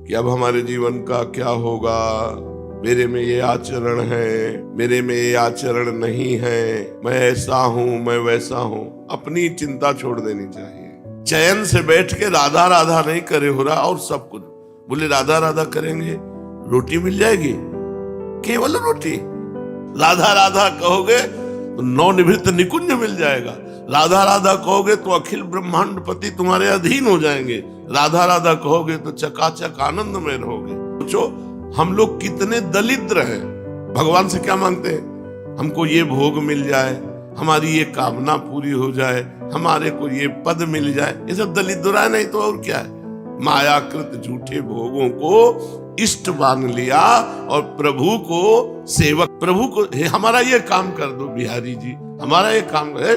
कि अब हमारे जीवन का क्या होगा, मेरे में ये आचरण है, मेरे में ये आचरण नहीं है, मैं ऐसा हूं, मैं वैसा हूं। अपनी चिंता छोड़ देनी चाहिए। चैन से बैठ के राधा राधा नहीं करे हो रहा और सब कुछ बोले राधा राधा करेंगे रोटी मिल जाएगी, केवल रोटी। राधा राधा कहोगे तो नवनिवृत्त निकुंज मिल जाएगा। राधा राधा कहोगे तो अखिल ब्रह्मांड पति तुम्हारे अधीन हो जाएंगे। राधा राधा कहोगे तो चकाचक आनंद में रहोगे। सोचो हम लोग कितने दलिद्र हैं। भगवान से क्या मांगते हैं? हमको ये भोग मिल जाए, हमारी ये कामना पूरी हो जाए, हमारे को ये पद मिल जाए। ये सब दलिद्र है, नहीं तो और क्या है। मायाकृत झूठे भोगों को इष्ट मान लिया और प्रभु को सेवक, प्रभु को हमारा ये काम कर दो बिहारी जी, हमारा ये काम है।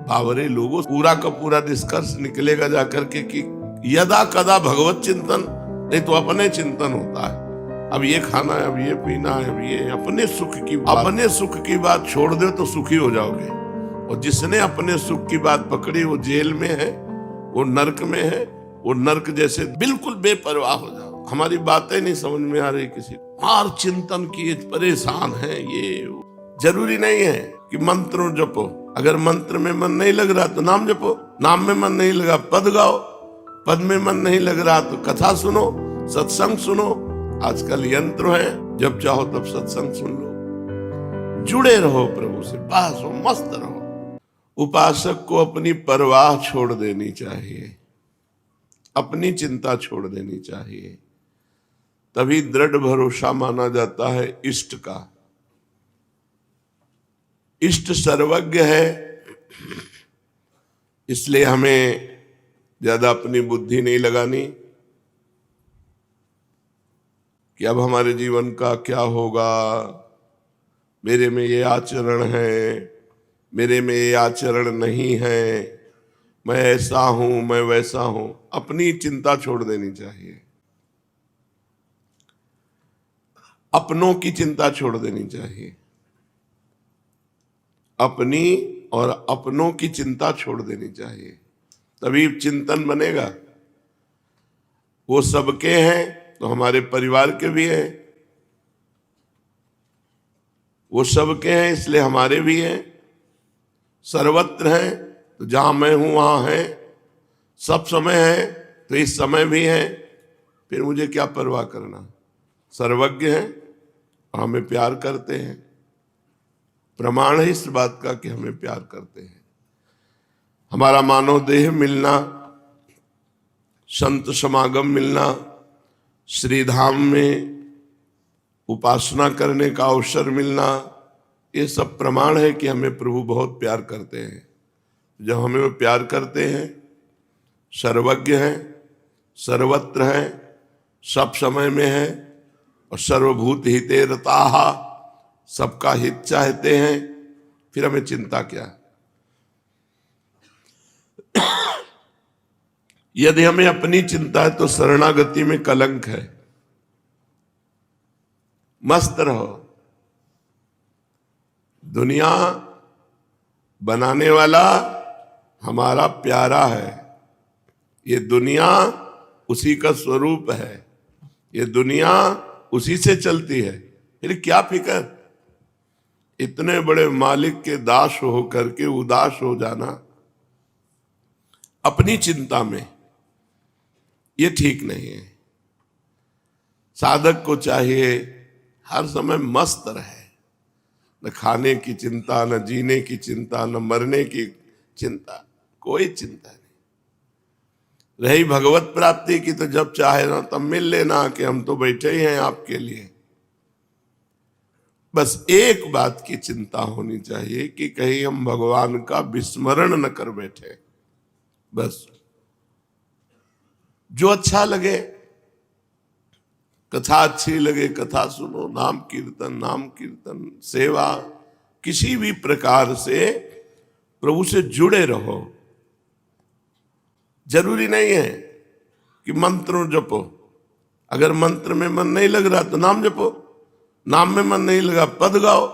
बावरे लोगों, पूरा का पूरा निष्कर्ष निकलेगा जाकर के कि यदा कदा भगवत चिंतन, नहीं तो अपने चिंतन होता है। अब ये खाना है, अब ये पीना है, अब ये अपने सुख की बात छोड़ दो तो सुखी हो जाओगे। और जिसने अपने सुख की बात पकड़ी वो जेल में है, वो नर्क में है। वो नर्क जैसे बिल्कुल बेपरवाह हो जाओ। हमारी बातें नहीं समझ में आ रही किसी को, और चिंतन किए परेशान है। ये जरूरी नहीं है कि मंत्र जपो। अगर मंत्र में मन नहीं लग रहा तो नाम जपो, नाम में मन नहीं लगा पद गाओ, पद में मन नहीं लग रहा तो कथा सुनो, सत्संग सुनो। आजकल यंत्र है, जब चाहो तब सत्संग सुन लो। जुड़े रहो प्रभु से, पास हो, मस्त रहो। उपासक को अपनी परवाह छोड़ देनी चाहिए, अपनी चिंता छोड़ देनी चाहिए। तभी दृढ़ भरोसा माना जाता है इष्ट का। इष्ट सर्वज्ञ है, इसलिए हमें ज्यादा अपनी बुद्धि नहीं लगानी कि अब हमारे जीवन का क्या होगा, मेरे में ये आचरण है, मेरे में ये आचरण नहीं है, मैं ऐसा हूं, मैं वैसा हूं। अपनी चिंता छोड़ देनी चाहिए, अपनों की चिंता छोड़ देनी चाहिए। अपनी और अपनों की चिंता छोड़ देनी चाहिए, तभी चिंतन बनेगा। वो सबके हैं तो हमारे परिवार के भी हैं, वो सबके हैं इसलिए हमारे भी हैं। सर्वत्र हैं तो जहां मैं हूं वहां है, सब समय है तो इस समय भी है। फिर मुझे क्या परवाह करना। सर्वज्ञ हैं और हमें प्यार करते हैं। प्रमाण है इस बात का कि हमें प्यार करते हैं। हमारा मानव देह मिलना, संत समागम मिलना, श्रीधाम में उपासना करने का अवसर मिलना, ये सब प्रमाण है कि हमें प्रभु बहुत प्यार करते हैं। जब हमें वो प्यार करते हैं, सर्वज्ञ हैं, सर्वत्र हैं, सब समय में हैं और सर्वभूत हिते रताः, सबका हित चाहते हैं, फिर हमें चिंता क्या। यदि हमें अपनी चिंता है तो शरणागति में कलंक है। मस्त रहो। दुनिया बनाने वाला हमारा प्यारा है, ये दुनिया उसी का स्वरूप है, ये दुनिया उसी से चलती है। फिर क्या फिक्र। इतने बड़े मालिक के दास हो करके उदास हो जाना अपनी चिंता में, ये ठीक नहीं है। साधक को चाहिए हर समय मस्त रहे, न खाने की चिंता, न जीने की चिंता, न मरने की चिंता, कोई चिंता नहीं। रही भगवत प्राप्ति की तो जब चाहे ना तब मिल लेना कि हम तो बैठे ही हैं आपके लिए। बस एक बात की चिंता होनी चाहिए कि कहीं हम भगवान का विस्मरण न कर बैठे। बस जो अच्छा लगे, कथा अच्छी लगे कथा सुनो, नाम कीर्तन सेवा, किसी भी प्रकार से प्रभु से जुड़े रहो। जरूरी नहीं है कि मंत्र जपो। अगर मंत्र में मन नहीं लग रहा तो नाम जपो, नाम में मन नहीं लगा पद गाओ,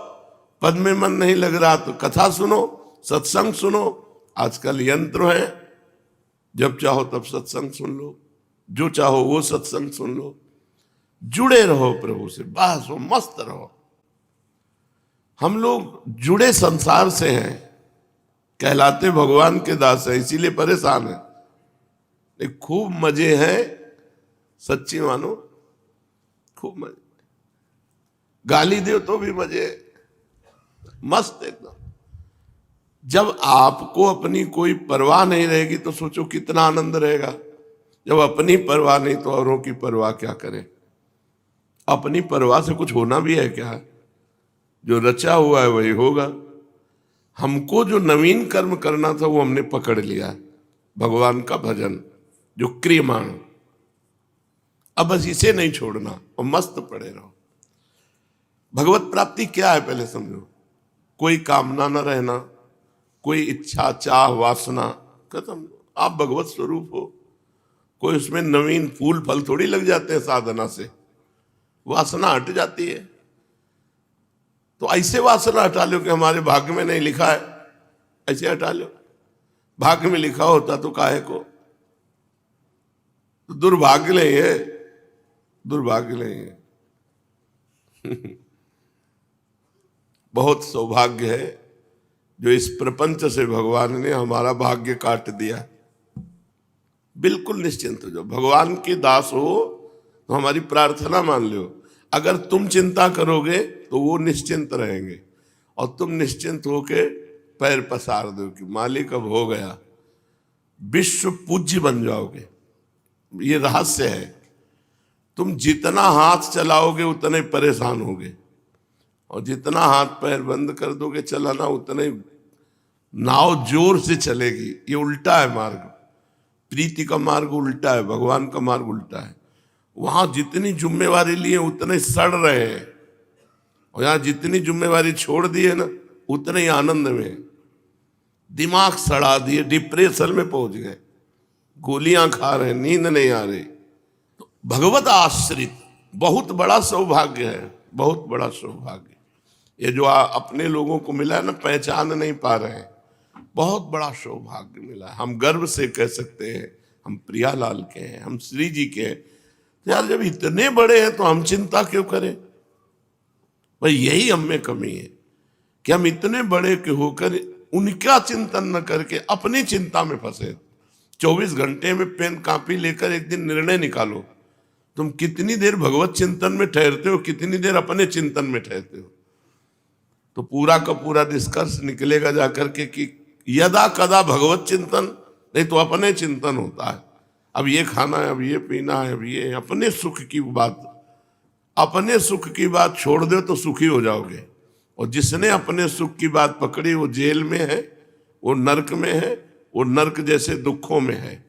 पद में मन नहीं लग रहा तो कथा सुनो, सत्संग सुनो। आजकल यंत्र है, जब चाहो तब सत्संग सुन लो, जो चाहो वो सत्संग सुन लो। जुड़े रहो प्रभु से, बस वो मस्त रहो। हम लोग जुड़े संसार से हैं, कहलाते भगवान के दास हैं, इसीलिए परेशान है। खूब मजे हैं, सच्ची मानो, खूब मजे। गाली दो तो भी मजे, मस्त एकदम। जब आपको अपनी कोई परवाह नहीं रहेगी तो सोचो कितना आनंद रहेगा। जब अपनी परवाह नहीं तो औरों की परवाह क्या करें। अपनी परवाह से कुछ होना भी है क्या? जो रचा हुआ है वही होगा। हमको जो नवीन कर्म करना था वो हमने पकड़ लिया, भगवान का भजन जो क्रियमाण। अब बस इसे नहीं छोड़ना और मस्त पड़े रहो। भगवत प्राप्ति क्या है पहले समझो। कोई कामना न रहना, कोई इच्छा चाह वासना खत्म, आप भगवत स्वरूप हो। कोई उसमें नवीन फूल फल थोड़ी लग जाते हैं साधना से, वासना हट जाती है। तो ऐसे वासना हटा लो कि हमारे भाग्य में नहीं लिखा है, ऐसे हटा लो। भाग्य में लिखा होता तो काहे को, तो दुर्भाग्य नहीं है, दुर्भाग्य नहीं है। बहुत सौभाग्य है जो इस प्रपंच से भगवान ने हमारा भाग्य काट दिया। बिल्कुल निश्चिंत हो जाओ। भगवान के दास हो तो हमारी प्रार्थना मान लो। अगर तुम चिंता करोगे तो वो निश्चिंत रहेंगे, और तुम निश्चिंत होके पैर पसार दो कि मालिक अब हो गया, विश्व पूज्य बन जाओगे। ये रहस्य है। तुम जितना हाथ चलाओगे उतने परेशान होगे, और जितना हाथ पैर बंद कर दोगे चलाना उतने नाव जोर से चलेगी। ये उल्टा है मार्ग, प्रीति का मार्ग उल्टा है, भगवान का मार्ग उल्टा है। वहां जितनी जिम्मेवारी लिए उतने सड़ रहे हैं, और यहां जितनी जिम्मेवारी छोड़ दी है ना उतने ही आनंद में। दिमाग सड़ा दिए, डिप्रेशन में पहुंच गए, गोलियां खा रहे, नींद नहीं आ रही। तो भगवत आश्रित बहुत बड़ा सौभाग्य है, बहुत बड़ा सौभाग्य। ये जो अपने लोगों को मिला है ना, पहचान नहीं पा रहे हैं, बहुत बड़ा सौभाग्य मिला है। हम गर्व से कह सकते हैं हम प्रियालाल के हैं, हम श्री जी के हैं। यार जब इतने बड़े हैं तो हम चिंता क्यों करें? भाई यही हम में कमी है कि हम इतने बड़े के होकर उनका चिंतन न करके अपनी चिंता में फंसे। 24 घंटे में पेन कॉपी लेकर एक दिन निर्णय निकालो, तुम कितनी देर भगवत चिंतन में ठहरते हो, कितनी देर अपने चिंतन में ठहरते हो। तो पूरा का पूरा निष्कर्ष निकलेगा जाकर के कि यदा कदा भगवत चिंतन, नहीं तो अपने चिंतन होता है। अब ये खाना है, अब ये पीना है, अब ये अपने सुख की बात, अपने सुख की बात छोड़ दो तो सुखी हो जाओगे। और जिसने अपने सुख की बात पकड़ी वो जेल में है, वो नरक में है, वो नरक जैसे दुखों में है।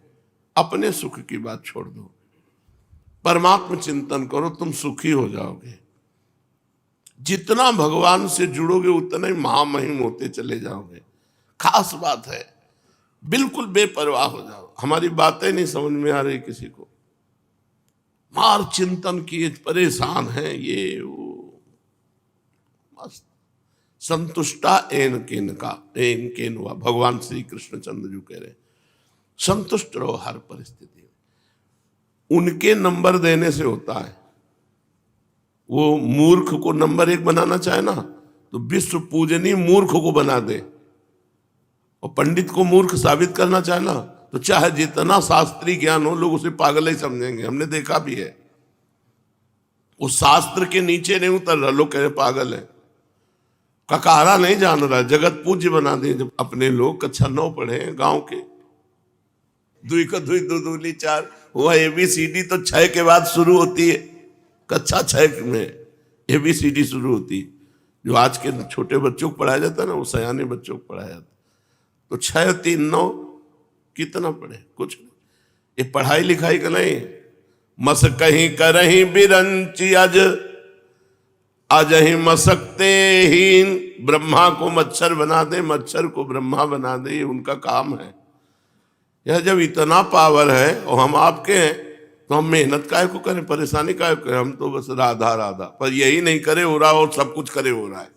अपने सुख की बात छोड़ दो, परमात्मा चिंतन करो, तुम सुखी हो जाओगे। जितना भगवान से जुड़ोगे उतना ही महामहिम होते चले जाओगे। खास बात है, बिल्कुल बेपरवाह हो जाओ। हमारी बातें नहीं समझ में आ रही किसी को, मार चिंतन किए परेशान है, ये वो मस्त। संतुष्टा एन केन का एन केन हुआ, भगवान श्री कृष्ण चंद्र जी कह रहे संतुष्ट रहो हर परिस्थिति में। उनके नंबर देने से होता है। वो मूर्ख को नंबर 1 बनाना चाहे ना तो विश्व पूजनीय मूर्ख को बना दे, और पंडित को मूर्ख साबित करना चाहे ना तो चाहे जितना शास्त्रीय ज्ञान हो लोग उसे पागल ही समझेंगे। हमने देखा भी है, वो शास्त्र के नीचे नहीं उतर रहा, लोग कह रहे पागल है, ककारा नहीं जान रहा, जगत पूज्य बना दे। जब अपने लोग कक्षा 9 पढ़े गांव के, दुई का दुई दो दूली 4, वह ABCD तो 6 के बाद शुरू होती है। कक्षा 6 में ABCD शुरू होती है। जो आज के छोटे बच्चों को पढ़ाया जाता है ना, वो सयाने बच्चों को पढ़ाया जाता। तो 6, 3, 9 कितना पढ़े? कुछ नहीं। ये पढ़ाई लिखाई का नहीं। मस कहीं करहीं बिरंची अज अजहि मसकते हीन। ब्रह्मा को मच्छर बना दे, मच्छर को ब्रह्मा बना दे, ये उनका काम है। यह जब इतना पावर है और हम आपके हैं तो हम मेहनत काहे को करें, परेशानी काहे को करें? हम तो बस राधा राधा, पर यही नहीं करे हो रहा और सब कुछ करे हो रहा है।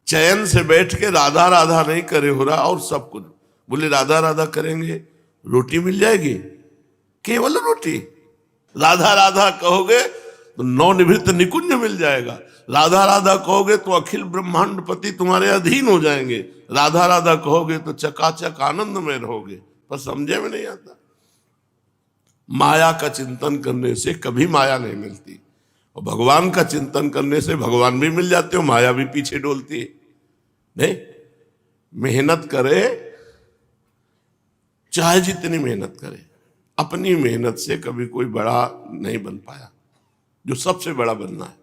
चैन से बैठ के राधा राधा नहीं करे हो रहा और सब कुछ। बोले राधा राधा करेंगे रोटी मिल जाएगी, केवल रोटी, राधा राधा कहोगे तो नवनिभृत निकुंज मिल जाएगा। राधा राधा कहोगे तो अखिल ब्रह्मांड पति तुम्हारे अधीन हो जाएंगे। राधा राधा कहोगे तो चकाचक आनंद में रहोगे। पर समझे में नहीं आता। माया का चिंतन करने से कभी माया नहीं मिलती, और भगवान का चिंतन करने से भगवान भी मिल जाते हो, माया भी पीछे डोलती है। नहीं, मेहनत करे, चाहे जितनी मेहनत करे, अपनी मेहनत से कभी कोई बड़ा नहीं बन पाया। जो सबसे बड़ा बनना है,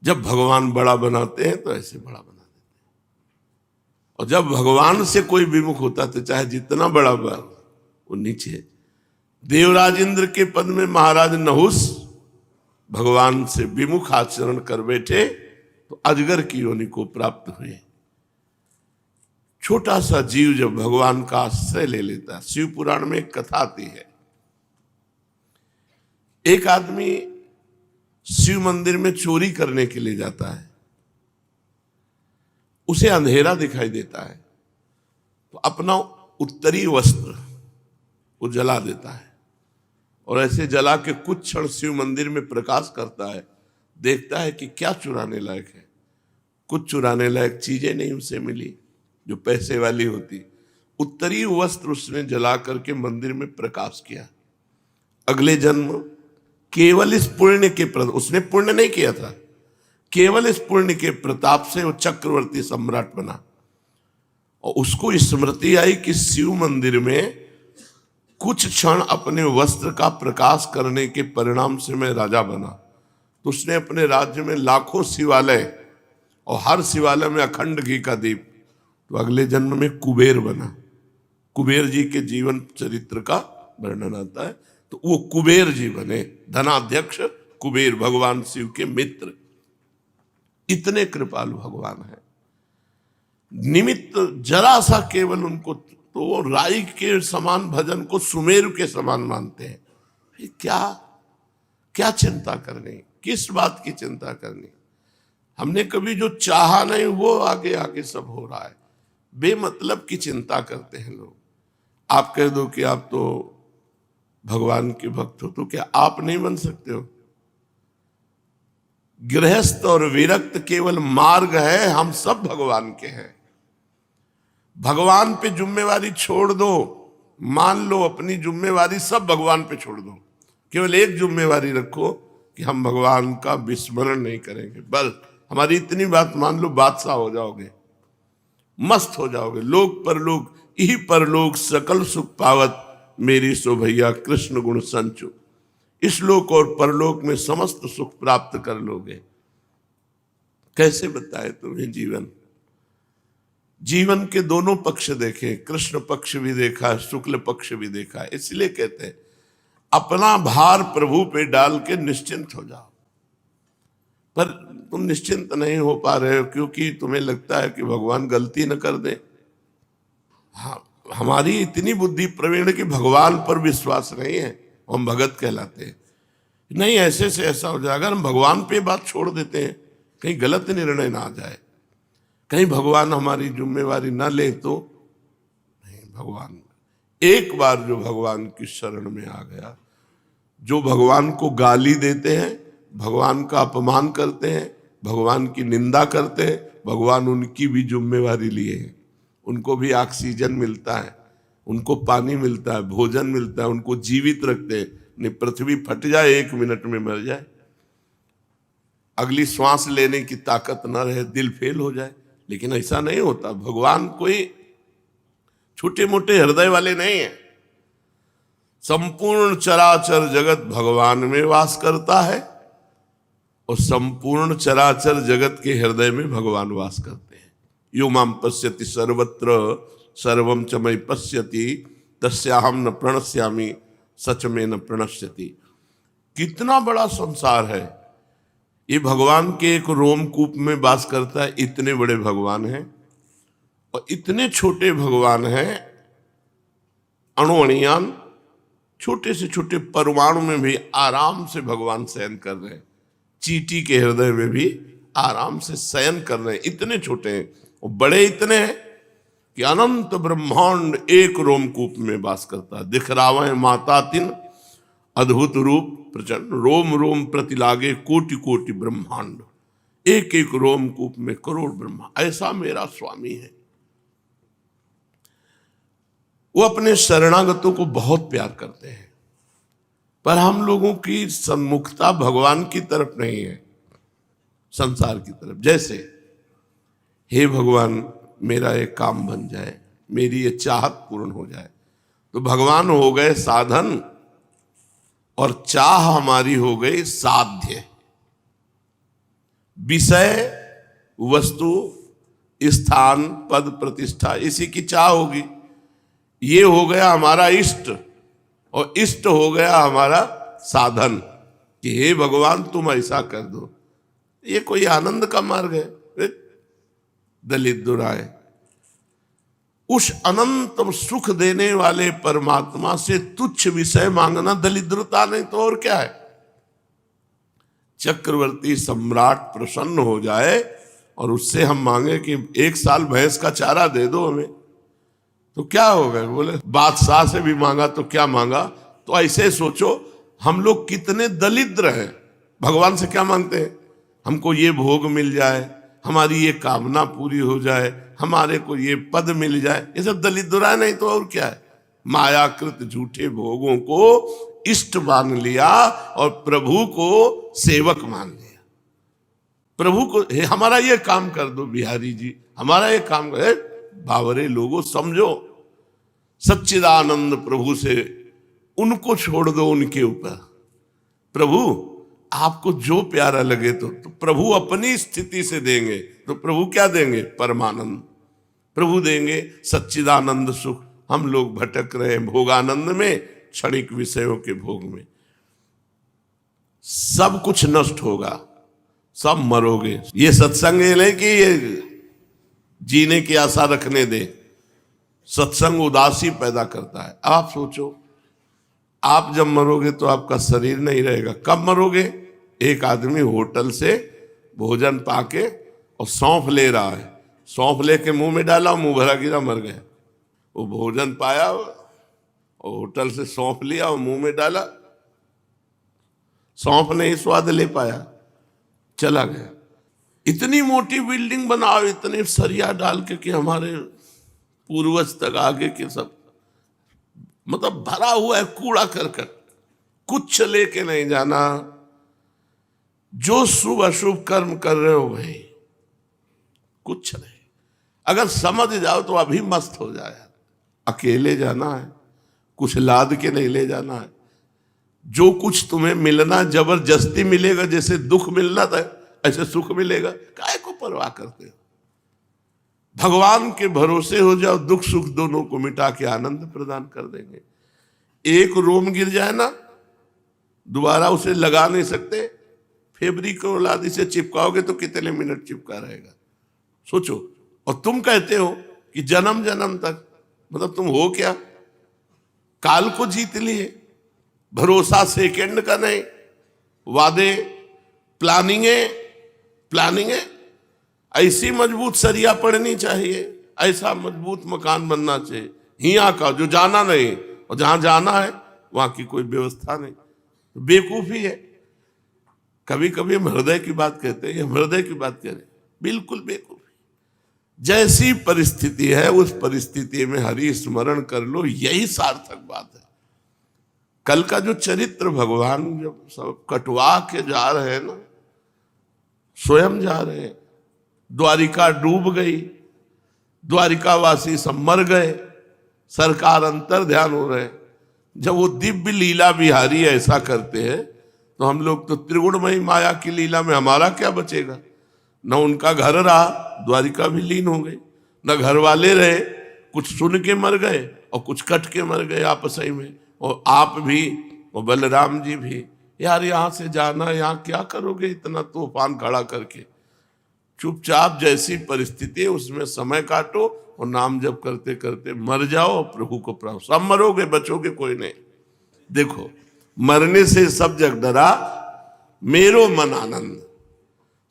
जब भगवान बड़ा बनाते हैं तो ऐसे बड़ा बना देते हैं। और जब भगवान से कोई विमुख होता तो चाहे जितना बड़ा वो नीचे। देवराज इंद्र के पद में महाराज नहुस भगवान से विमुख आचरण कर बैठे तो अजगर की योनि को प्राप्त हुए। छोटा सा जीव जब भगवान का आश्रय ले लेता है। शिव पुराण में एक कथा आती है, एक आदमी शिव मंदिर में चोरी करने के लिए जाता है। उसे अंधेरा दिखाई देता है तो अपना उत्तरी वस्त्र वो जला देता है, और ऐसे जला के कुछ क्षण शिव मंदिर में प्रकाश करता है। देखता है कि क्या चुराने लायक है। कुछ चुराने लायक चीजें नहीं उसे मिली जो पैसे वाली होती। उत्तरी वस्त्र उसने जला करके मंदिर में प्रकाश किया। अगले जन्म केवल इस पुण्य के उसने पुण्य नहीं किया था, केवल इस पुण्य के प्रताप से वो चक्रवर्ती सम्राट बना। और उसको स्मृति आई कि शिव मंदिर में कुछ क्षण अपने वस्त्र का प्रकाश करने के परिणाम से मैं राजा बना। तो उसने अपने राज्य में लाखों शिवालय, और हर शिवालय में अखंड घी का दीप। तो अगले जन्म में कुबेर बना। कुबेर जी के जीवन चरित्र का वर्णन आता है। तो वो कुबेर जी बने, धनाध्यक्ष कुबेर, भगवान शिव के मित्र। इतने कृपालु भगवान है। निमित्त जरा सा केवल उनको, तो वो राई के समान भजन को सुमेरु के समान मानते हैं। क्या क्या चिंता करनी, किस बात की चिंता करनी। हमने कभी जो चाहा नहीं वो आगे आगे सब हो रहा है। बेमतलब की चिंता करते हैं लोग। आप कह दो कि आप तो भगवान के भक्त हो, तो क्या आप नहीं बन सकते हो? गृहस्थ और विरक्त केवल मार्ग है, हम सब भगवान के हैं। भगवान पे जिम्मेवारी छोड़ दो, मान लो अपनी जिम्मेवारी सब भगवान पे छोड़ दो। केवल एक जिम्मेवारी रखो कि हम भगवान का विस्मरण नहीं करेंगे। बस हमारी इतनी बात मान लो, बादशाह हो जाओगे, मस्त हो जाओगे। लोक परलोक यही परलोक सकल सुख पावत, मेरी सो भैया कृष्ण गुण संचु। इस लोक और परलोक में समस्त सुख प्राप्त कर लोगे। कैसे बताए तुम्हें जीवन? जीवन के दोनों पक्ष देखे, कृष्ण पक्ष भी देखा, शुक्ल पक्ष भी देखा। इसलिए कहते हैं अपना भार प्रभु पे डाल के निश्चिंत हो जाओ। पर तुम निश्चिंत नहीं हो पा रहे हो क्योंकि तुम्हें लगता है कि भगवान गलती न कर दे। हाँ, हमारी इतनी बुद्धि प्रवीण कि भगवान पर विश्वास नहीं है, हम भगत कहलाते हैं। नहीं, ऐसे से ऐसा हो जाए। अगर हम भगवान पे बात छोड़ देते हैं, कहीं गलत निर्णय ना आ जाए, कहीं भगवान हमारी जिम्मेवारी ना ले तो नहीं। भगवान एक बार जो भगवान की शरण में आ गया, जो भगवान को गाली देते हैं, भगवान का अपमान करते हैं, भगवान की निंदा करते हैं, भगवान उनकी भी जिम्मेवारी लिए हैं। उनको भी ऑक्सीजन मिलता है, उनको पानी मिलता है, भोजन मिलता है, उनको जीवित रखते हैं। नहीं पृथ्वी फट जाए, 1 मिनट में मर जाए, अगली श्वास लेने की ताकत न रहे, दिल फेल हो जाए। लेकिन ऐसा नहीं होता। भगवान कोई छोटे मोटे हृदय वाले नहीं है। संपूर्ण चराचर जगत भगवान में वास करता है, और संपूर्ण चराचर जगत के हृदय में भगवान वास करते हैं। यो माम पश्यति सर्वत्र सर्वम च मयि पश्यति तस्याहम न प्रणश्यामि सच में न प्रणश्यति। कितना बड़ा संसार है। ये भगवान के एक रोमकूप में वास करता है। इतने बड़े भगवान हैं और इतने छोटे भगवान हैं। अणुअणियान छोटे से छोटे परमाणु में भी आराम से भगवान शयन कर रहे हैं। चींटी के हृदय में भी आराम से शयन कर रहे हैं। इतने छोटे हैं और बड़े इतने हैं कि अनंत ब्रह्मांड एक रोमकूप में वास करता है। दिखरावें माता तिन अद्भुत रूप प्रचंड, रोम रोम प्रति लागे कोटि कोटि ब्रह्मांड, एक एक रोमकूप में करोड़ ब्रह्मा, ऐसा मेरा स्वामी है। वो अपने शरणागतों को बहुत प्यार करते हैं, पर हम लोगों की सन्मुखता भगवान की तरफ नहीं है, संसार की तरफ। जैसे हे भगवान मेरा एक काम बन जाए, मेरी ये चाहत पूर्ण हो जाए, तो भगवान हो गए साधन और चाह हमारी हो गई साध्य। विषय, वस्तु, स्थान, पद, प्रतिष्ठा, इसी की चाह होगी। ये हो गया हमारा इष्ट, और इष्ट हो गया हमारा साधन कि हे भगवान तुम ऐसा कर दो। ये कोई आनंद का मार्ग है? दलित दुराए उस अनंत सुख देने वाले परमात्मा से तुच्छ विषय मांगना दलिद्रता नहीं तो और क्या है। चक्रवर्ती सम्राट प्रसन्न हो जाए और उससे हम मांगे कि 1 साल भैंस का चारा दे दो हमें, तो क्या होगा? बोले बादशाह से भी मांगा तो क्या मांगा। तो ऐसे सोचो हम लोग कितने दलिद्र हैं। भगवान से क्या मांगते हैं? हमको ये भोग मिल जाए, हमारी ये कामना पूरी हो जाए, हमारे को ये पद मिल जाए। ये सब दलिद्रा नहीं तो और क्या है। मायाकृत झूठे भोगों को इष्ट मान लिया और प्रभु को सेवक मान लिया। प्रभु को हमारा ये काम कर दो बिहारी जी, हमारा ये काम कर। बावरे लोगों समझो, सच्चिदानंद प्रभु से उनको छोड़ दो, उनके ऊपर। प्रभु आपको जो प्यारा लगे तो प्रभु अपनी स्थिति से देंगे। तो प्रभु क्या देंगे? परमानंद। प्रभु देंगे सच्चिदानंद सुख। हम लोग भटक रहे हैं भोगानंद में, क्षणिक विषयों के भोग में। सब कुछ नष्ट होगा, सब मरोगे। ये सत्संग ये नहीं कि ये जीने की आशा रखने दे। सत्संग उदासी पैदा करता है। आप सोचो, आप जब मरोगे तो आपका शरीर नहीं रहेगा। कब मरोगे? एक आदमी होटल से भोजन पाके और सौंफ ले रहा है, सौंफ लेके मुंह में डाला, मुंह भरा गिरा, मर गया। वो भोजन पाया और होटल से सौंफ लिया और मुंह में डाला, सौंफ नहीं स्वाद ले पाया, चला गया। इतनी मोटी बिल्डिंग बनाओ, इतने सरिया डाल के कि हमारे पूर्वज तक आगे के सब मतलब भरा हुआ है कूड़ा करकट, कुछ लेके नहीं जाना। जो शुभ अशुभ कर्म कर रहे हो भाई, कुछ नहीं। अगर समझ जाओ तो अभी मस्त हो जाए। अकेले जाना है, कुछ लाद के नहीं ले जाना है। जो कुछ तुम्हें मिलना जबरदस्ती मिलेगा, जैसे दुख मिलना था ऐसे सुख मिलेगा। काहे को परवाह करते हो? भगवान के भरोसे हो जाओ, दुख सुख दोनों को मिटा के आनंद प्रदान कर देंगे। एक रोम गिर जाए ना, दोबारा उसे लगा नहीं सकते। फैब्रिक और लादी से चिपकाओगे तो कितने मिनट चिपका रहेगा, सोचो। और तुम कहते हो कि जन्म जन्म तक, मतलब तुम हो क्या? काल को जीत लिए। भरोसा सेकंड का नहीं, वादे, प्लानिंग ऐसी मजबूत सरिया पड़नी चाहिए, ऐसा मजबूत मकान बनना चाहिए। हिया का जो जाना नहीं, और जहां जाना है वहां की कोई व्यवस्था नहीं, तो बेवकूफी है। कभी कभी हम हृदय की बात कहते हैं, हृदय की बात कह रहे, बिल्कुल बेवकूफी। जैसी परिस्थिति है उस परिस्थिति में हरि स्मरण कर लो, यही सार्थक बात है। कल का जो चरित्र भगवान जब सब कटवा के जा रहे हैं ना, स्वयं जा रहे हैं, द्वारिका डूब गई, द्वारिकावासी सब मर गए, सरकार अंतर ध्यान हो रहे। जब वो दिव्य लीला बिहारी ऐसा करते हैं तो हम लोग तो त्रिगुणमयी माया की लीला में हमारा क्या बचेगा? न उनका घर रहा, द्वारिका भी लीन हो गई, न घर वाले रहे, कुछ सुन के मर गए और कुछ कट के मर गए आपस में। और आप भी और बलराम जी भी। यार यहाँ से जाना, यहाँ क्या करोगे इतना तूफान खड़ा करके? चुपचाप जैसी परिस्थिति है उसमें समय काटो और नाम जप करते करते मर जाओ और प्रभु को प्राप्त। सब मरोगे, बचोगे कोई नहीं। देखो, मरने से सब जग डरा, मेरो मन आनंद।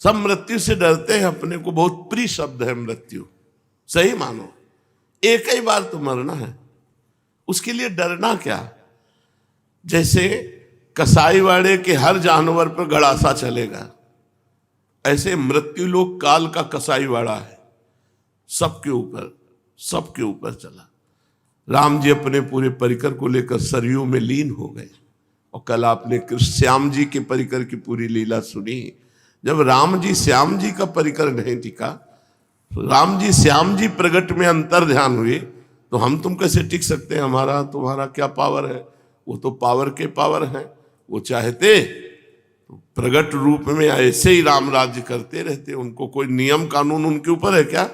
सब मृत्यु से डरते हैं, अपने को बहुत प्रिय शब्द है मृत्यु। सही मानो, एक ही बार तो मरना है, उसके लिए डरना क्या? जैसे कसाईवाड़े के हर जानवर पर गड़ासा चलेगा, ऐसे मृत्यु लोक काल का कसाईवाड़ा है, सबके ऊपर चला। राम जी अपने पूरे परिकर को लेकर सरयू में लीन हो गए। और कल आपने श्याम जी के परिकर की पूरी लीला सुनी। जब राम जी श्याम जी का परिकर नहीं टिका, राम जी श्याम जी प्रगट में अंतर ध्यान हुए, तो हम तुम कैसे टिक सकते हैं? हमारा तुम्हारा क्या पावर है? वो तो पावर के पावर हैं। वो चाहते तो प्रगट रूप में ऐसे ही राम राज्य करते रहते, उनको कोई नियम कानून उनके ऊपर है क्या?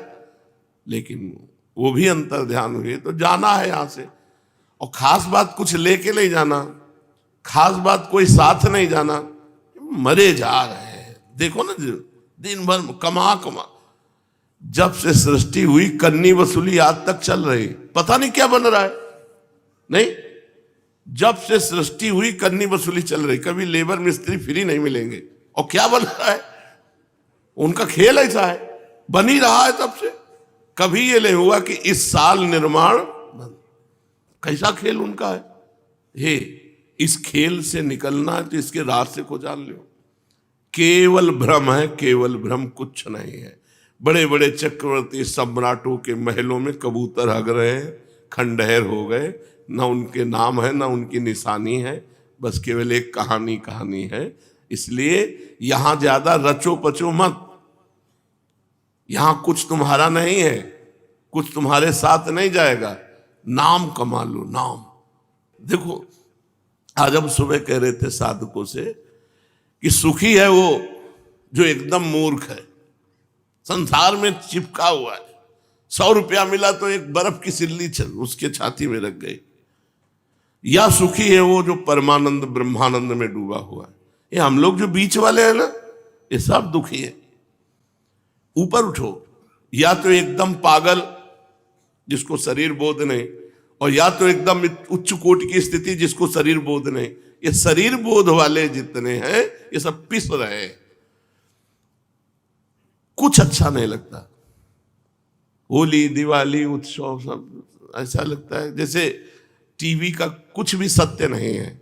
लेकिन वो भी अंतर ध्यान हुए तो जाना है यहां से। और खास बात कुछ लेके नहीं जाना, खास बात कोई साथ नहीं जाना, मरे जा रहे हैं। देखो ना, दिन भर कमा जब से सृष्टि हुई कन्नी वसूली आज तक चल रही, पता नहीं क्या बन रहा है। नहीं, जब से सृष्टि हुई कन्नी वसूली चल रही, कभी लेबर मिस्त्री फ्री नहीं मिलेंगे। और क्या बन रहा है? उनका खेल ऐसा है, बन ही रहा है तब से। कभी ये नहीं हुआ कि इस साल निर्माण बंद। कैसा खेल उनका है। हे, इस खेल से निकलना है तो इसके रहस्य को जान लो। केवल भ्रम है, केवल भ्रम, कुछ नहीं है। बड़े बड़े चक्रवर्ती सम्राटों के महलों में कबूतर हग रहे हैं, खंडहर हो गए, ना उनके नाम है ना उनकी निशानी है, बस केवल एक कहानी है। इसलिए यहां ज्यादा रचो पचो मत। यहां कुछ तुम्हारा नहीं है, कुछ तुम्हारे साथ नहीं जाएगा। नाम कमा लो, नाम। देखो, आज हम सुबह कह रहे थे साधकों से कि सुखी है वो जो एकदम मूर्ख है, संसार में चिपका हुआ है। 100 रुपया मिला तो एक बर्फ की सिल्ली उसके छाती में रख गई। या सुखी है वो जो परमानंद ब्रह्मानंद में डूबा हुआ है। ये हम लोग जो बीच वाले हैं ना, ये सब दुखी है। ऊपर उठो, या तो एकदम पागल जिसको शरीर बोध नहीं, और या तो एकदम उच्च कोट की स्थिति जिसको शरीर बोध नहीं। ये शरीर बोध वाले जितने हैं ये सब पिस रहे हैं, कुछ अच्छा नहीं लगता। होली दिवाली उत्सव सब ऐसा लगता है जैसे टीवी का कुछ भी सत्य नहीं है।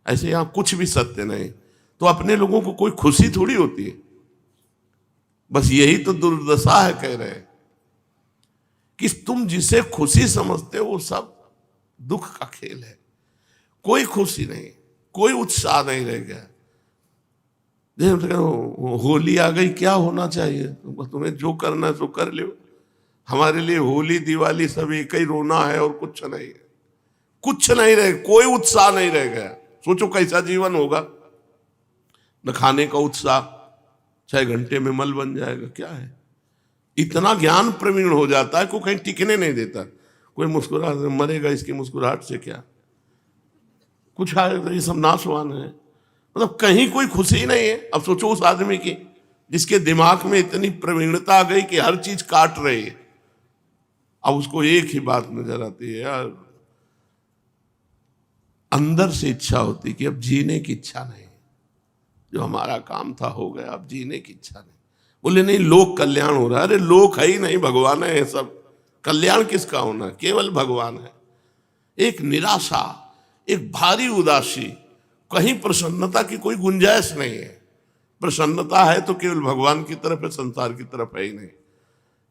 ऐसे यहां कुछ भी सत्य नहीं, तो अपने लोगों को कोई खुशी थोड़ी होती है। बस यही तो दुर्दशा है। कह रहे हैं कि तुम जिसे खुशी समझते हो वो सब दुख का खेल है। कोई खुशी नहीं, कोई उत्साह नहीं रह गया। होली आ गई, क्या होना चाहिए? तुम्हें जो करना है सो कर लो। हमारे लिए होली दिवाली सब एक ही रोना है और कुछ नहीं है। कुछ नहीं रहे, कोई उत्साह नहीं रह गया। सोचो कैसा जीवन होगा। न खाने का उत्साह, 6 घंटे में मल बन जाएगा। क्या है, इतना ज्ञान प्रवीण हो जाता है कोई कहीं टिकने नहीं देता। कोई मुस्कुरा मरेगा, इसकी मुस्कुराहट से क्या कुछ है? ये सब नाशवान है। मतलब कहीं कोई खुशी नहीं है। अब सोचो उस आदमी की जिसके दिमाग में इतनी प्रवीणता आ गई कि हर चीज काट रही है। अब उसको एक ही बात नजर आती है, यार अंदर से इच्छा होती कि अब जीने की इच्छा नहीं, जो हमारा काम था हो गया, अब जीने की इच्छा नहीं। बोले नहीं, लोक कल्याण हो रहा है। अरे लोक है ही नहीं, भगवान है सब। कल्याण किसका होना है? केवल भगवान है। एक निराशा, एक भारी उदासी, कहीं प्रसन्नता की कोई गुंजाइश नहीं है। प्रसन्नता है तो केवल भगवान की तरफ है, संसार की तरफ है ही नहीं।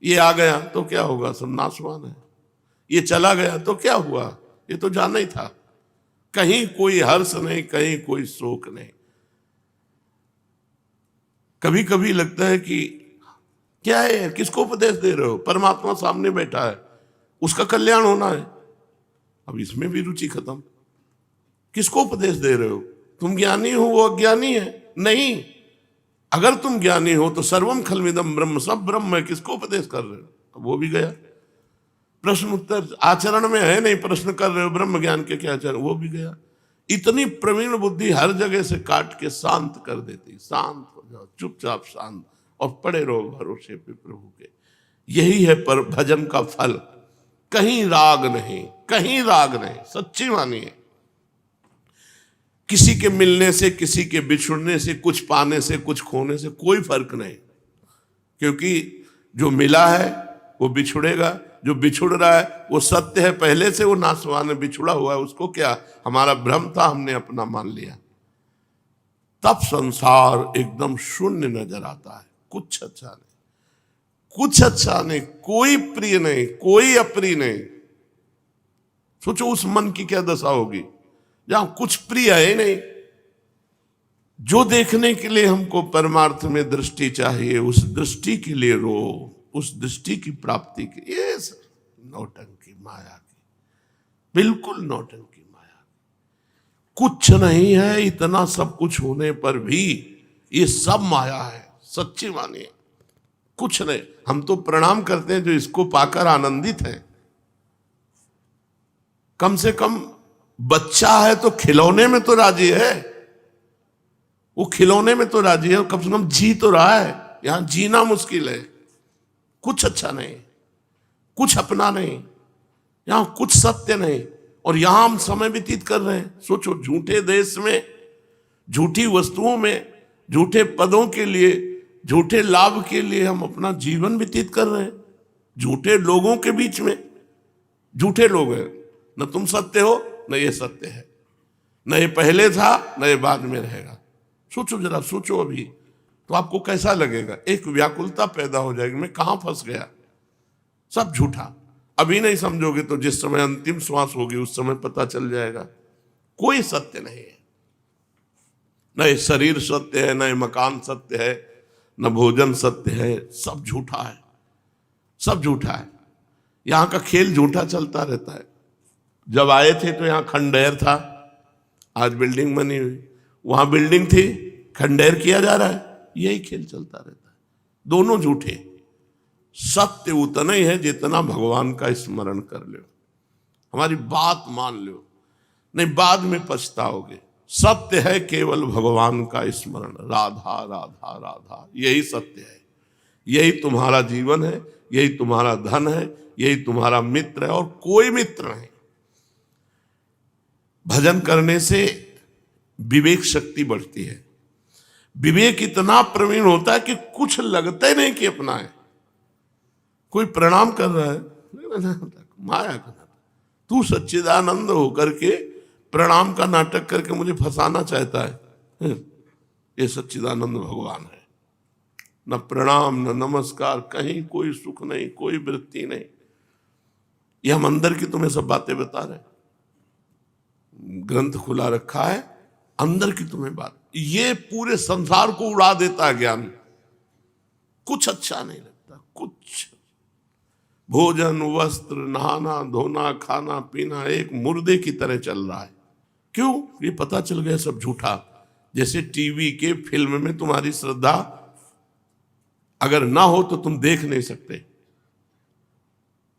ये आ गया तो क्या होगा? सब नाशवान है। ये चला गया तो क्या हुआ? ये तो जाना ही था। कहीं कोई हर्ष नहीं, कहीं कोई शोक नहीं। कभी कभी लगता है कि क्या है, किसको उपदेश दे रहे हो? परमात्मा सामने बैठा है, उसका कल्याण होना है। अब इसमें भी रुचि खत्म। किसको उपदेश दे रहे हो? तुम ज्ञानी हो, वो अज्ञानी है? नहीं, अगर तुम ज्ञानी हो तो सर्वम खलमिदम ब्रह्म, सब ब्रह्म है। किसको उपदेश कर रहे हो? अब वो भी गया। प्रश्न उत्तर आचरण में है नहीं, प्रश्न कर रहे हो ब्रह्म ज्ञान के क्या आचरण, वो भी गया। इतनी प्रवीण बुद्धि हर जगह से काट के शांत कर देती। शांत हो जाओ, चुपचाप शांत, और पड़े रहो भरोसे पे प्रभु के। यही है पर भजन का फल। कहीं राग नहीं, कहीं राग नहीं। सच्ची मानिए, किसी के मिलने से, किसी के बिछुड़ने से, कुछ पाने से, कुछ खोने से कोई फर्क नहीं। क्योंकि जो मिला है वो बिछुड़ेगा, जो बिछुड़ रहा है वो सत्य है पहले से, वो नाशवान है, बिछुड़ा हुआ है, उसको क्या, हमारा भ्रम था, हमने अपना मान लिया। तब संसार एकदम शून्य नजर आता है, कुछ अच्छा नहीं, कुछ अच्छा नहीं, कोई प्रिय नहीं, कोई अप्रिय नहीं। सोचो उस मन की क्या दशा होगी जहां कुछ प्रिय है नहीं। जो देखने के लिए हमको परमार्थ में दृष्टि चाहिए, उस दृष्टि के लिए रो, उस दृष्टि की प्राप्ति के, ये नौटंकी माया की, बिल्कुल नौटंकी माया। कुछ नहीं है, इतना सब कुछ होने पर भी ये सब माया है, सच्ची मानिए, कुछ नहीं। हम तो प्रणाम करते हैं जो इसको पाकर आनंदित है। कम से कम बच्चा है तो खिलौने में तो राजी है, वो खिलौने में तो राजी है, कम से कम जी तो रहा है। यहां जीना मुश्किल है, कुछ अच्छा नहीं, कुछ अपना नहीं, यहां कुछ सत्य नहीं, और यहां हम समय व्यतीत कर रहे हैं। सोचो, झूठे देश में, झूठी वस्तुओं में, झूठे पदों के लिए, झूठे लाभ के लिए हम अपना जीवन व्यतीत कर रहे हैं। झूठे लोगों के बीच में, झूठे लोग हैं, न तुम सत्य हो न ये सत्य है, न ये पहले था न ये बाद में रहेगा। सोचो जरा, सोचो अभी तो आपको कैसा लगेगा, एक व्याकुलता पैदा हो जाएगी, मैं कहां फंस गया, सब झूठा। अभी नहीं समझोगे तो जिस समय अंतिम श्वास होगी उस समय पता चल जाएगा। कोई सत्य नहीं है, न ये शरीर सत्य है, न ये मकान सत्य है, न भोजन सत्य है, सब झूठा है, सब झूठा है। यहां का खेल झूठा चलता रहता है। जब आए थे तो यहां खंडेर था, आज बिल्डिंग बनी हुई, वहां बिल्डिंग थी, खंडेर किया जा रहा है, यही खेल चलता रहता है। दोनों झूठे। सत्य उतना ही है जितना भगवान का स्मरण कर लो, हमारी बात मान लो, नहीं बाद में पछताओगे। सत्य है केवल भगवान का स्मरण, राधा राधा राधा, यही सत्य है, यही तुम्हारा जीवन है, यही तुम्हारा धन है, यही तुम्हारा मित्र है, और कोई मित्र नहीं। भजन करने से विवेक शक्ति बढ़ती है। विवेक इतना प्रवीण होता है कि कुछ लगता ही नहीं कि अपना है। कोई प्रणाम कर रहा है, माया का नाटक, तू सच्चिदानंद होकर के प्रणाम का नाटक करके मुझे फंसाना चाहता है। ये सच्चिदानंद भगवान है। न प्रणाम न नमस्कार, कहीं कोई सुख नहीं, कोई वृत्ति नहीं। ये हम अंदर की तुम्हें सब बातें बता रहे हैं, ग्रंथ खुला रखा है, अंदर की तुम्हें बात। ये पूरे संसार को उड़ा देता है ज्ञान। कुछ अच्छा नहीं लगता, कुछ। भोजन, वस्त्र, नहाना धोना, खाना पीना एक मुर्दे की तरह चल रहा है। क्यों? ये पता चल गया सब झूठा। जैसे टीवी के फिल्म में तुम्हारी श्रद्धा अगर ना हो तो तुम देख नहीं सकते।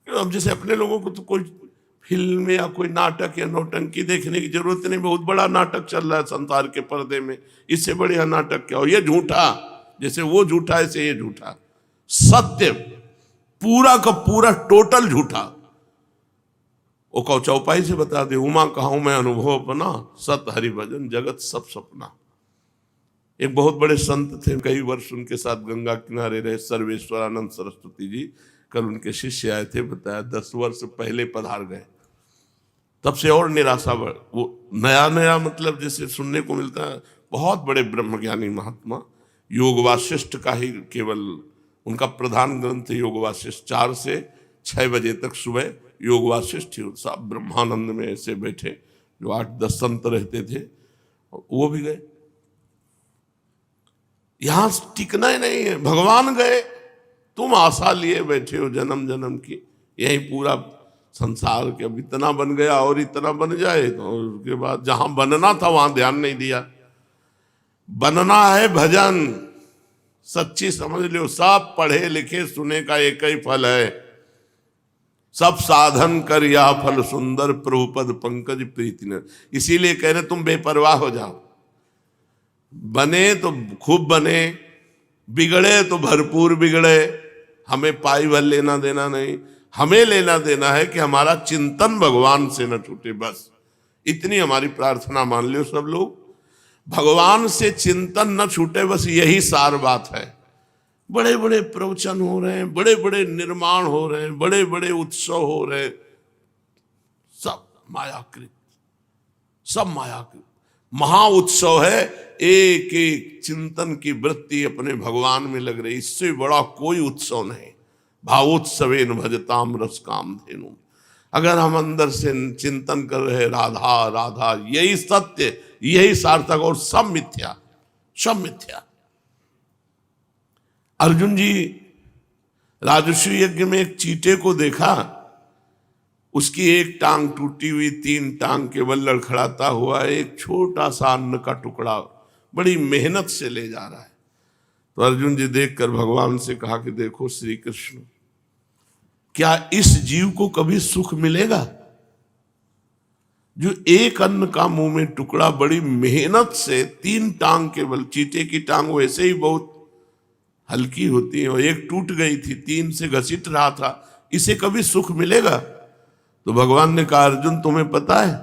अब जैसे अपने लोगों को तो कोई फिल्म या कोई नाटक या नौटंकी देखने की जरूरत नहीं, बहुत बड़ा नाटक चल रहा है संसार के पर्दे में, इससे बढ़िया नाटक क्या हो। ये झूठा, जैसे वो झूठा ऐसे ये झूठा। सत्य पूरा का पूरा टोटल झूठा। वो कौ चौपाई से बता दे, उमा कहूं मैं अनुभव अपना, सत हरि भजन जगत सब सपना। एक बहुत बड़े संत थे, कई वर्ष उनके साथ गंगा किनारे रहे, सर्वेश्वरानंद सरस्वती जी। कल उनके शिष्य आए थे, बताया 10 वर्ष पहले पधार गए। तब से और निराशा बढ़, वो नया नया मतलब जैसे सुनने को मिलता है। बहुत बड़े ब्रह्मज्ञानी महात्मा, योग वासिष्ठ का ही केवल उनका प्रधान ग्रंथ योग वासिष्ठ। 4 से 6 बजे तक सुबह योग वासिष्ठ ही, सब ब्रह्मानंद में ऐसे बैठे। जो 8-10 संत रहते थे वो भी गए। यहां टिकना ही नहीं है। भगवान गए, तुम आशा लिए बैठे हो जन्म जन्म की, यही पूरा संसार के अब इतना बन गया और इतना बन जाए, तो उसके बाद जहां बनना था वहां ध्यान नहीं दिया। बनना है भजन, सच्ची समझ लो। सब पढ़े लिखे सुने का एक ही फल है, सब साधन कर या फल सुंदर, प्रभुपद पंकज प्रीति न। इसीलिए कह रहे तुम बेपरवाह हो जाओ। बने तो खूब बने, बिगड़े तो भरपूर बिगड़े, हमें पाई भर लेना देना नहीं। हमें लेना देना है कि हमारा चिंतन भगवान से न छूटे, बस इतनी हमारी प्रार्थना मान लो सब लोग। भगवान से चिंतन न छूटे, बस यही सार बात है। बड़े बड़े प्रवचन हो रहे हैं, बड़े बड़े निर्माण हो रहे हैं, बड़े बड़े उत्सव हो रहे हैं, सब मायाकृत, सब मायाकृत। महा उत्सव है, एक एक चिंतन की वृत्ति अपने भगवान में लग रही, इससे बड़ा कोई उत्सव नहीं। भावोत्सवेन भजताम रस काम धेनु। अगर हम अंदर से चिंतन कर रहे राधा राधा, यही सत्य, यही सार्थक, और सब मिथ्या, सब मिथ्या। अर्जुन जी राजस्व यज्ञ में एक चींटे को देखा, उसकी एक टांग टूटी हुई, 3 टांग केवल लड़खड़ाता हुआ, एक छोटा सा अन्न का टुकड़ा बड़ी मेहनत से ले जा रहा है। तो अर्जुन जी देखकर भगवान से कहा कि देखो श्री कृष्ण, क्या इस जीव को कभी सुख मिलेगा जो एक अन्न का मुंह में टुकड़ा बड़ी मेहनत से 3 टांग केवल, चींटे की टांग वैसे ही बहुत हल्की होती है और एक टूट गई थी, 3 से घसीट रहा था, इसे कभी सुख मिलेगा? तो भगवान ने कहा अर्जुन तुम्हें पता है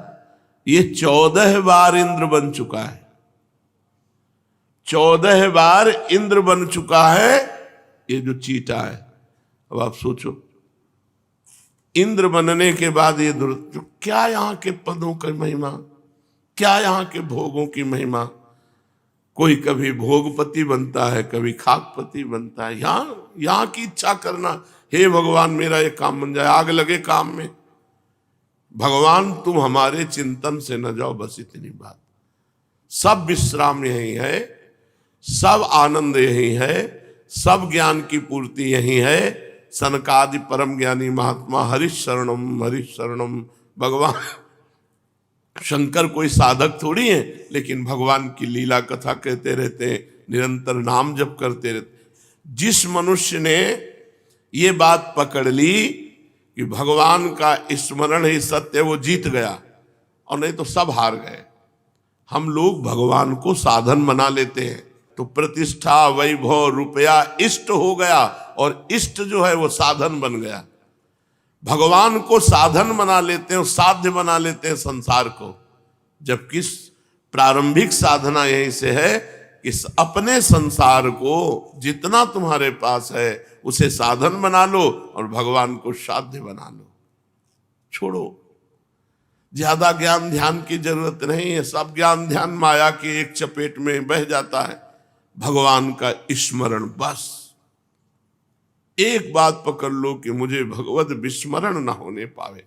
ये 14 बार इंद्र बन चुका है, 14 बार इंद्र बन चुका है ये जो चीटा है। अब आप सोचो इंद्र बनने के बाद ये क्या यहाँ के पदों की महिमा, क्या यहाँ के भोगों की महिमा। कोई कभी भोगपति बनता है, कभी खाकपति बनता है। यहाँ की इच्छा करना, हे भगवान मेरा ये काम बन जाए, आग लगे काम में। भगवान तुम हमारे चिंतन से न जाओ, बस इतनी बात। सब विश्राम यही है, सब आनंद यही है, सब ज्ञान की पूर्ति यही है। सनकादि परम ज्ञानी महात्मा हरिश शरणम। भगवान शंकर कोई साधक थोड़ी है, लेकिन भगवान की लीला कथा कहते रहते हैं, निरंतर नाम जप करते रहते। जिस मनुष्य ने ये बात पकड़ ली कि भगवान का स्मरण ही सत्य, वो जीत गया, और नहीं तो सब हार गए। हम लोग भगवान को साधन बना लेते हैं, तो प्रतिष्ठा वैभव रुपया इष्ट हो गया, और इष्ट जो है वो साधन बन गया। भगवान को साधन बना लेते हैं, साध्य बना लेते हैं संसार को, जबकि प्रारंभिक साधना यहीं से है कि अपने संसार को जितना तुम्हारे पास है उसे साधन बना लो और भगवान को साध्य बना लो। छोड़ो, ज्यादा ज्ञान ध्यान की जरूरत नहीं है, सब ज्ञान ध्यान माया की एक चपेट में बह जाता है। भगवान का स्मरण, बस एक बात पकड़ लो कि मुझे भगवत विस्मरण ना होने पावे।